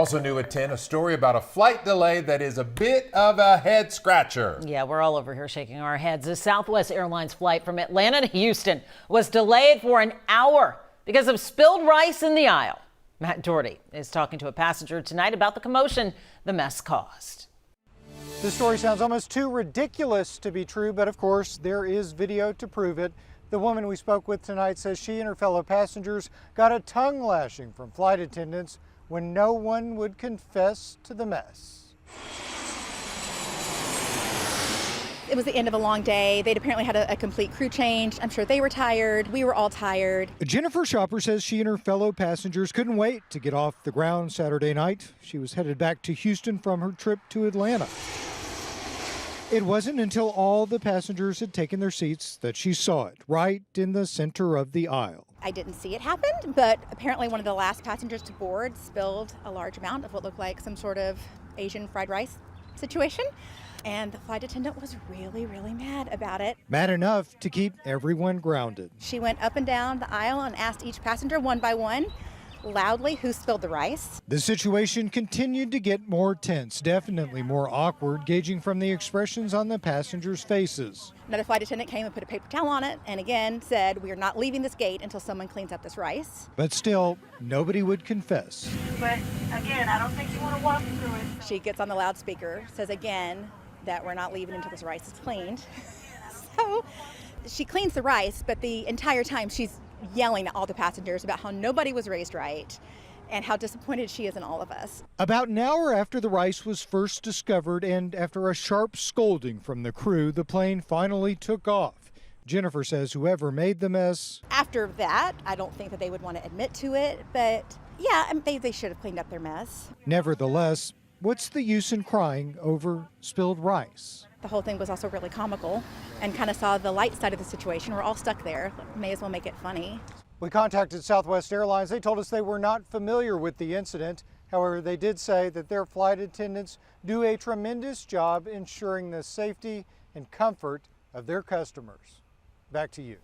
Also new at 10, a story about a flight delay that is a bit of a head scratcher. Yeah, we're all over here shaking our heads. The Southwest Airlines flight from Atlanta to Houston was delayed for an hour because of spilled rice in the aisle. Matt Doherty is talking to a passenger tonight about the commotion the mess caused. This story sounds almost too ridiculous to be true, but of course there is video to prove it. The woman we spoke with tonight says she and her fellow passengers got a tongue lashing from flight attendants when no one would confess to the mess. It was the end of a long day. They'd apparently had a complete crew change. I'm sure they were tired. We were all tired. Jennifer Shopper says she and her fellow passengers couldn't wait to get off the ground Saturday night. She was headed back to Houston from her trip to Atlanta. It wasn't until all the passengers had taken their seats that she saw it, right in the center of the aisle. I didn't see it happen, but apparently one of the last passengers to board spilled a large amount of what looked like some sort of Asian fried rice situation. And the flight attendant was really, really mad about it. Mad enough to keep everyone grounded. She went up and down the aisle and asked each passenger one by one, loudly, who spilled the rice. The situation continued to get more tense, definitely more awkward, gauging from the expressions on the passengers' faces. Another flight attendant came and put a paper towel on it and again said, "We are not leaving this gate until someone cleans up this rice." But still, nobody would confess. But again, I don't think you want to walk through it. She gets on the loudspeaker, says again that we're not leaving until this rice is cleaned. So she cleans the rice, but the entire time she's yelling at all the passengers about how nobody was raised right and how disappointed she is in all of us. About an hour after the rice was first discovered and after a sharp scolding from the crew, the plane finally took off. Jennifer says whoever made the mess. After that, I don't think that they would want to admit to it, but yeah, they should have cleaned up their mess. Nevertheless, what's the use in crying over spilled rice? The whole thing was also really comical and kind of saw the light side of the situation. We're all stuck there. May as well make it funny. We contacted Southwest Airlines. They told us they were not familiar with the incident. However, they did say that their flight attendants do a tremendous job ensuring the safety and comfort of their customers. Back to you.